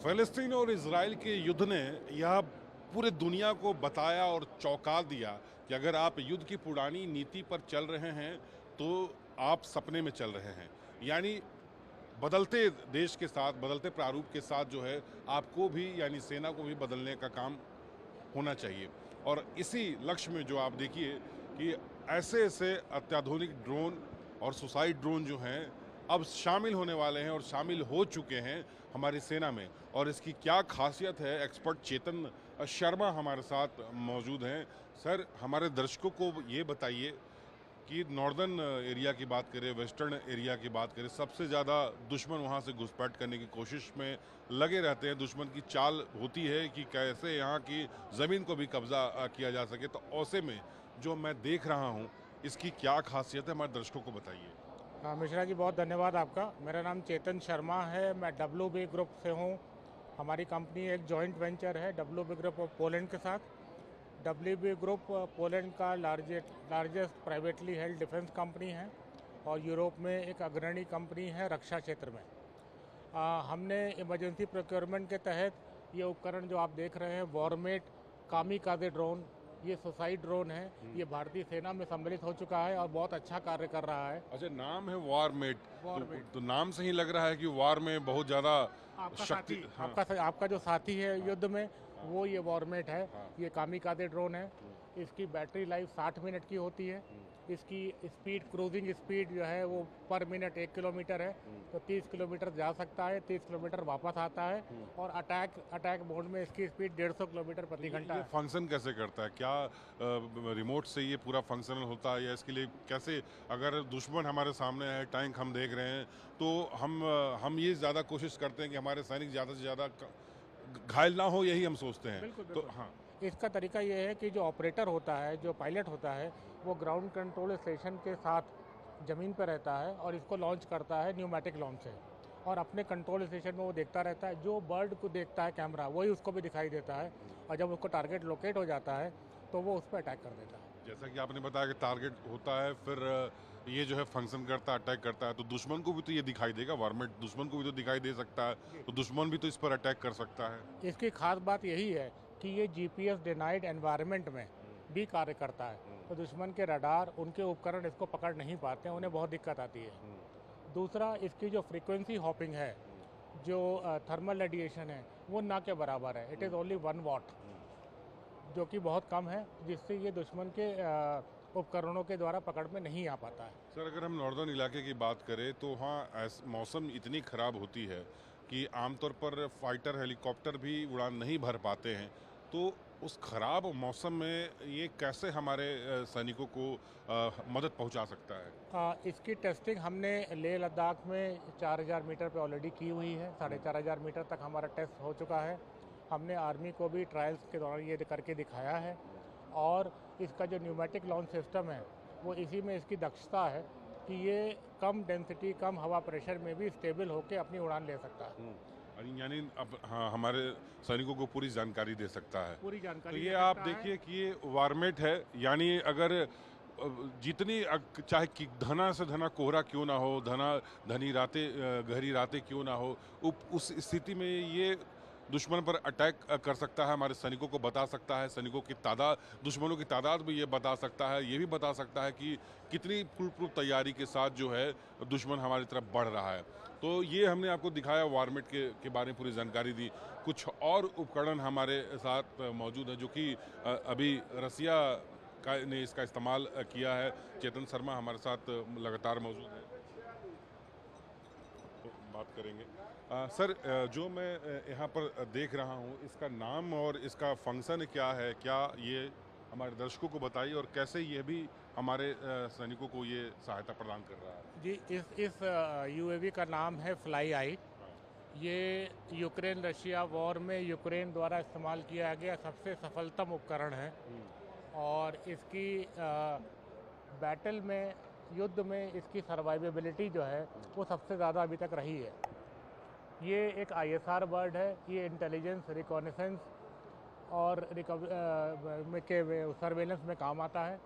फ़लस्तीन और इज़राइल के युद्ध ने यह पूरे दुनिया को बताया और चौंका दिया कि अगर आप युद्ध की पुरानी नीति पर चल रहे हैं तो आप सपने में चल रहे हैं। यानी बदलते देश के साथ, बदलते प्रारूप के साथ जो है आपको भी यानी सेना को भी बदलने का काम होना चाहिए। और इसी लक्ष्य में जो आप देखिए कि ऐसे-ऐसे अत्याधुनिक ड्रोन और सुसाइड ड्रोन जो हैं अब शामिल होने वाले हैं और शामिल हो चुके हैं हमारी सेना में। और इसकी क्या ख़ासियत है, एक्सपर्ट चेतन शर्मा हमारे साथ मौजूद हैं। सर, हमारे दर्शकों को ये बताइए कि नॉर्दर्न एरिया की बात करें, वेस्टर्न एरिया की बात करें, सबसे ज़्यादा दुश्मन वहाँ से घुसपैठ करने की कोशिश में लगे रहते हैं। दुश्मन की चाल होती है कि कैसे यहाँ की ज़मीन को भी कब्ज़ा किया जा सके। तो ऐसे में जो मैं देख रहा हूँ, इसकी क्या ख़ासियत है, हमारे दर्शकों को बताइए। हाँ, मिश्रा जी, बहुत धन्यवाद आपका। मेरा नाम चेतन शर्मा है, मैं WB ग्रुप से हूँ। हमारी कंपनी एक जॉइंट वेंचर है WB ग्रुप ऑफ पोलैंड के साथ। WB ग्रुप पोलैंड का largest privately held defence company है और यूरोप में एक अग्रणी कंपनी है रक्षा क्षेत्र में। हमने इमरजेंसी प्रोक्योरमेंट के तहत ये उपकरण जो आप देख रहे हैं, वॉरमेट कामिकाज़े ड्रोन, ये सुसाइड ड्रोन है, ये भारतीय सेना में सम्मिलित हो चुका है और बहुत अच्छा कार्य कर रहा है। अच्छा, नाम है वॉरमेट। वॉरमेट तो नाम से ही लग रहा है कि वॉर में बहुत ज़्यादा आपका शक्ति। साथी हाँ, आपका जो साथी है युद्ध में, हाँ, वो ये वॉरमेट है। हाँ। ये कामिकाज़े ड्रोन है। इसकी बैटरी लाइफ 60 मिनट की होती है। इसकी स्पीड, क्रूजिंग स्पीड जो है वो पर मिनट 1 किलोमीटर है। तो 30 किलोमीटर जा सकता है, 30 किलोमीटर वापस आता है। और अटैक मोड में इसकी स्पीड 150 किलोमीटर प्रति घंटा ये है। फंक्शन कैसे करता है? क्या रिमोट से ये पूरा फंक्शनल होता है या इसके लिए कैसे, अगर दुश्मन हमारे सामने है, टैंक हम देख रहे हैं, तो हम ये ज़्यादा कोशिश करते हैं कि हमारे सैनिक ज़्यादा से ज़्यादा घायल ना हो, यही हम सोचते हैं। बिल्कुल तो बिल्कुल। हाँ। इसका तरीका ये है कि जो ऑपरेटर होता है, जो पायलट होता है, वो ग्राउंड कंट्रोल स्टेशन के साथ ज़मीन पर रहता है और इसको लॉन्च करता है न्यूमेटिक लॉन्च से। और अपने कंट्रोल स्टेशन में वो देखता रहता है, जो बर्ड को देखता है कैमरा वही उसको भी दिखाई देता है। और जब उसको टारगेट लोकेट हो जाता है तो वो उस पर अटैक कर देता है। जैसा कि आपने बताया कि टारगेट होता है, फिर ये जो है फंक्शन करता है, अटैक करता है, तो दुश्मन को भी तो ये दिखाई देगा। वारमेट दुश्मन को भी तो दिखाई दे सकता है, जी। तो दुश्मन भी तो इस पर अटैक कर सकता है। इसकी खास बात यही है कि ये GPS डिनाइड एनवायरनमेंट में भी कार्य करता है। तो दुश्मन के रडार, उनके उपकरण इसको पकड़ नहीं पाते हैं, उन्हें बहुत दिक्कत आती है। दूसरा, इसकी जो फ्रीक्वेंसी हॉपिंग है, जो थर्मल रेडिएशन है, वो ना के बराबर है। इट इज़ ओनली 1 वाट, जो कि बहुत कम है, जिससे ये दुश्मन के उपकरणों के द्वारा पकड़ में नहीं आ पाता है। सर, अगर हम नॉर्दर्न इलाके की बात करें तो वहाँ मौसम इतनी ख़राब होती है कि आमतौर पर फाइटर हेलीकॉप्टर भी उड़ान नहीं भर पाते हैं। तो उस ख़राब मौसम में ये कैसे हमारे सैनिकों को मदद पहुंचा सकता है? इसकी टेस्टिंग हमने लेह लद्दाख में 4000 मीटर पे ऑलरेडी की हुई है। 4500 मीटर तक हमारा टेस्ट हो चुका है। हमने आर्मी को भी ट्रायल्स के दौरान ये करके दिखाया है। और इसका जो न्यूमेटिक लॉन्च सिस्टम है, वो इसी में इसकी दक्षता है कि ये कम डेंसिटी, कम हवा प्रेशर में भी स्टेबल होकर अपनी उड़ान ले सकता है। यानी अब हाँ, हमारे सैनिकों को पूरी जानकारी दे सकता है। पूरी तो जानकारी ये दे आप सकता है। देखिए कि ये वारमेट है। यानी अगर जितनी चाहे कि घना से घना कोहरा क्यों ना हो, घनी रातें, गहरी रातें क्यों ना हो, उस स्थिति में ये दुश्मन पर अटैक कर सकता है, हमारे सैनिकों को बता सकता है, सैनिकों की तादाद, दुश्मनों की तादाद भी ये बता सकता है। ये भी बता सकता है कि कितनी फुल प्रूफ तैयारी के साथ जो है दुश्मन हमारी तरफ बढ़ रहा है। तो ये हमने आपको दिखाया वारमेट के बारे में पूरी जानकारी दी। कुछ और उपकरण हमारे साथ मौजूद हैं जो कि अभी रसिया का ने इसका इस्तेमाल किया है। चेतन शर्मा हमारे साथ लगातार मौजूद हैं, तो बात करेंगे। सर, जो मैं यहाँ पर देख रहा हूँ, इसका नाम और इसका फंक्शन क्या है? क्या ये हमारे दर्शकों को बताइए और कैसे ये भी हमारे सैनिकों को ये सहायता प्रदान कर रहा है? जी, इस UAV का नाम है फ्लाई आई। हाँ। ये यूक्रेन रशिया वॉर में यूक्रेन द्वारा इस्तेमाल किया गया सबसे सफलतम उपकरण है। और इसकी बैटल में, युद्ध में इसकी सर्वाइवेबिलिटी जो है वो सबसे ज़्यादा अभी तक रही है। ये एक ISR बर्ड है। ये इंटेलिजेंस, रिकॉनेसेंस और सर्वेलेंस में काम आता है।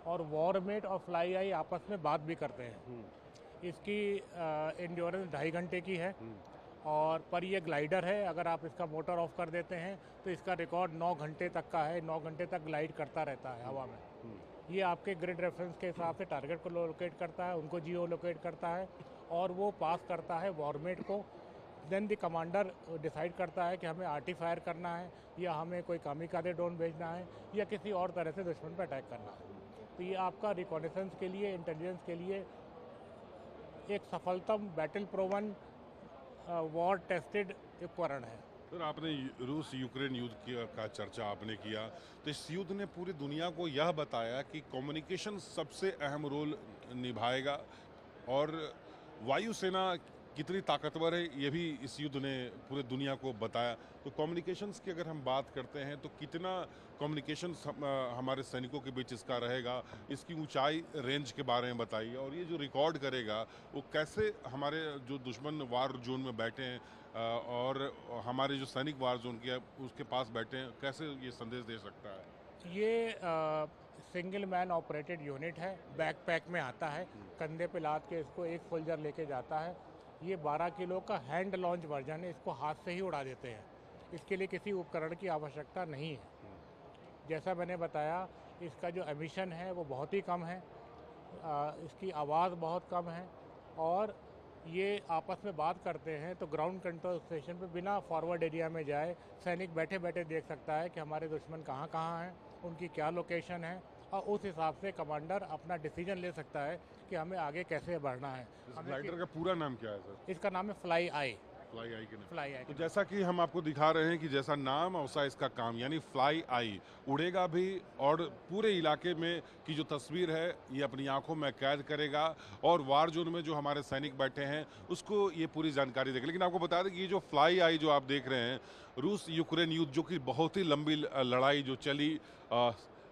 और वॉरमेट और फ्लाई आई आपस में बात भी करते हैं। इसकी एंड्योरेंस 2.5 घंटे की है। और पर ये ग्लाइडर है, अगर आप इसका मोटर ऑफ कर देते हैं तो इसका रिकॉर्ड 9 घंटे तक का है, 9 घंटे तक ग्लाइड करता रहता है हवा में। ये आपके ग्रिड रेफरेंस के हिसाब से टारगेट को लोकेट करता है, उनको जियो लोकेट करता है और वो पास करता है वॉरमेट को। देन द कमांडर डिसाइड करता है कि हमें आर्टी फायर करना है या हमें कोई कामिकाज़े ड्रोन भेजना है या किसी और तरह से दुश्मन पर अटैक करना है। तो ये आपका रिकॉनेसेंस के लिए, इंटेलिजेंस के लिए एक सफलतम बैटल प्रोवन वॉर टेस्टेड उपकरण है। सर, आपने रूस यूक्रेन युद्ध का चर्चा आपने किया, तो इस युद्ध ने पूरी दुनिया को यह बताया कि कम्युनिकेशन सबसे अहम रोल निभाएगा और वायुसेना कितनी ताकतवर है, ये भी इस युद्ध ने पूरे दुनिया को बताया। तो कम्युनिकेशंस की अगर हम बात करते हैं तो कितना कम्युनिकेशन हमारे सैनिकों के बीच इसका रहेगा, इसकी ऊंचाई, रेंज के बारे में बताइए, और ये जो रिकॉर्ड करेगा वो कैसे हमारे जो दुश्मन वार जोन में बैठे हैं और हमारे जो सैनिक वार जोन के उसके पास बैठे हैं, कैसे ये संदेश दे सकता है। ये सिंगल मैन ऑपरेटेड यूनिट है, बैकपैक में आता है, कंधे पे लाद के इसको एक सोल्जर लेके जाता है। ये 12 किलो का हैंड लॉन्च वर्जन है, इसको हाथ से ही उड़ा देते हैं, इसके लिए किसी उपकरण की आवश्यकता नहीं है। जैसा मैंने बताया, इसका जो एमिशन है वो बहुत ही कम है, इसकी आवाज़ बहुत कम है और ये आपस में बात करते हैं तो ग्राउंड कंट्रोल स्टेशन पे बिना फॉरवर्ड एरिया में जाए सैनिक बैठे बैठे देख सकता है कि हमारे दुश्मन कहाँ कहाँ हैं, उनकी क्या लोकेशन है, और उस हिसाब से कमांडर अपना डिसीजन ले सकता है कि हमें आगे कैसे बढ़ना है। इस ग्लाइडर का पूरा नाम क्या है सर। इसका नाम है फ्लाई आई। फ्लाई आई के नाम। फ्लाई आई। तो जैसा कि हम आपको दिखा रहे हैं कि जैसा नाम वैसा इसका काम, यानी फ्लाई आई, उड़ेगा भी और पूरे इलाके में की जो तस्वीर है ये अपनी आंखों में कैद करेगा और वार जोन में जो हमारे सैनिक बैठे हैं उसको ये पूरी जानकारी देगा। लेकिन आपको बता दें कि ये जो फ्लाई आई जो आप देख रहे हैं, रूस यूक्रेन युद्ध जो कि बहुत ही लंबी लड़ाई जो चली,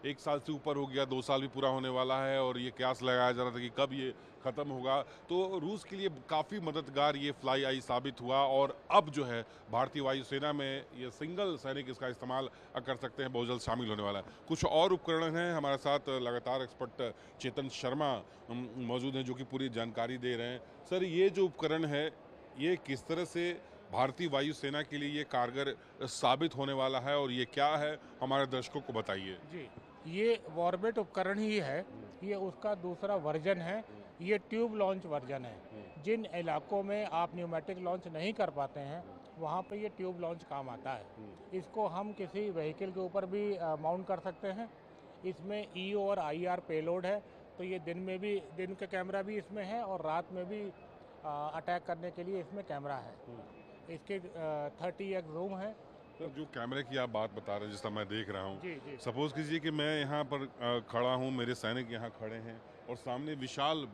1 साल से ऊपर हो गया, 2 साल भी पूरा होने वाला है और ये कयास लगाया जा रहा था कि कब ये ख़त्म होगा, तो रूस के लिए काफ़ी मददगार ये फ्लाई आई साबित हुआ। और अब जो है भारतीय वायुसेना में ये सिंगल सैनिक इसका इस्तेमाल कर सकते हैं, बहुत जल्द शामिल होने वाला है। कुछ और उपकरण हैं, हमारे साथ लगातार एक्सपर्ट चेतन शर्मा मौजूद हैं जो कि पूरी जानकारी दे रहे हैं। सर, ये जो उपकरण है ये किस तरह से भारतीय वायुसेना के लिए ये कारगर साबित होने वाला है और ये क्या है, हमारे दर्शकों को बताइए। जी, ये वॉरमेट उपकरण ही है, ये उसका दूसरा वर्जन है। ये ट्यूब लॉन्च वर्जन है। जिन इलाकों में आप न्यूमेटिक लॉन्च नहीं कर पाते हैं वहाँ पे ये ट्यूब लॉन्च काम आता है। इसको हम किसी व्हीकल के ऊपर भी माउंट कर सकते हैं। इसमें ईओ और आईआर पेलोड है, तो ये दिन में भी, दिन का कैमरा भी इसमें है और रात में भी अटैक करने के लिए इसमें कैमरा है। इसके 30x जूम है। तो जो कैमरे की आप बात बता रहे हैं, जिसका मैं देख रहा हूँ, जी जी। सपोज कीजिए कि मैं यहाँ पर खड़ा हूँ, मेरे सैनिक यहाँ खड़े हैं और सामने विशाल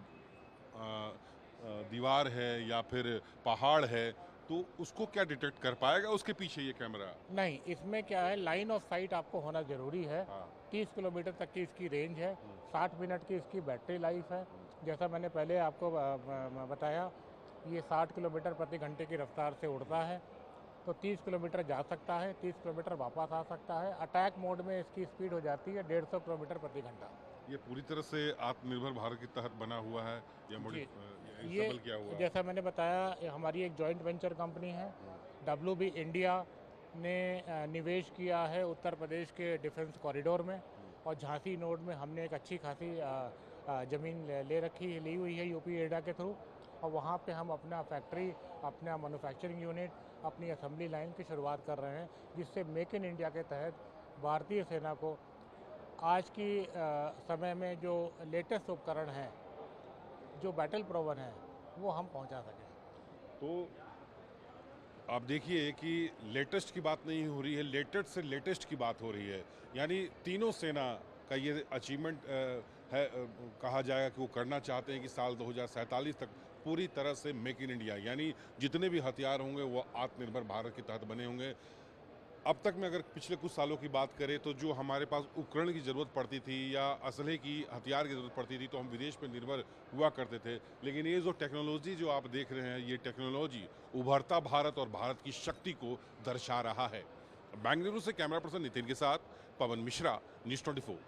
दीवार है या फिर पहाड़ है, तो उसको क्या डिटेक्ट कर पाएगा उसके पीछे ये कैमरा। नहीं, इसमें क्या है, लाइन ऑफ साइट आपको होना ज़रूरी है। हाँ। 30 किलोमीटर तक की इसकी रेंज है, 60 मिनट की इसकी बैटरी लाइफ है। जैसा मैंने पहले आपको बताया, ये 60 किलोमीटर प्रति घंटे की रफ्तार से उड़ता है, तो 30 किलोमीटर जा सकता है, 30 किलोमीटर वापस आ सकता है। अटैक मोड में इसकी स्पीड हो जाती है 150 किलोमीटर प्रति घंटा। ये पूरी तरह से आत्मनिर्भर भारत के तहत बना हुआ है या ये किया हुआ है? जैसा मैंने बताया, ये हमारी एक जॉइंट वेंचर कंपनी है। WB इंडिया ने निवेश किया है उत्तर प्रदेश के डिफेंस कॉरिडोर में, और झांसी नोड में हमने एक अच्छी खासी ज़मीन ली हुई है यूपी एडा के थ्रू, और वहाँ पे हम अपना फैक्ट्री, अपना मैन्युफैक्चरिंग यूनिट, अपनी असेंबली लाइन की शुरुआत कर रहे हैं, जिससे मेक इन इंडिया के तहत भारतीय सेना को आज की समय में जो लेटेस्ट उपकरण हैं, जो बैटल प्रोवन है, वो हम पहुंचा सकें। तो आप देखिए कि लेटेस्ट की बात नहीं हो रही है, लेटेस्ट से लेटेस्ट की बात हो रही है, यानी तीनों सेना का ये अचीवमेंट है, कहा जाएगा कि वो करना चाहते हैं कि साल 2047 तक पूरी तरह से मेक इन इंडिया, यानी जितने भी हथियार होंगे वो आत्मनिर्भर भारत के तहत बने होंगे। अब तक में अगर पिछले कुछ सालों की बात करें तो जो हमारे पास उपकरण की ज़रूरत पड़ती थी या असलहे की, हथियार की ज़रूरत पड़ती थी, तो हम विदेश पर निर्भर हुआ करते थे। लेकिन ये जो टेक्नोलॉजी जो आप देख रहे हैं, ये टेक्नोलॉजी उभरता भारत और भारत की शक्ति को दर्शा रहा है। बेंगलुरु से कैमरा पर्सन नितिन के साथ पवन मिश्रा, न्यूज़ 24।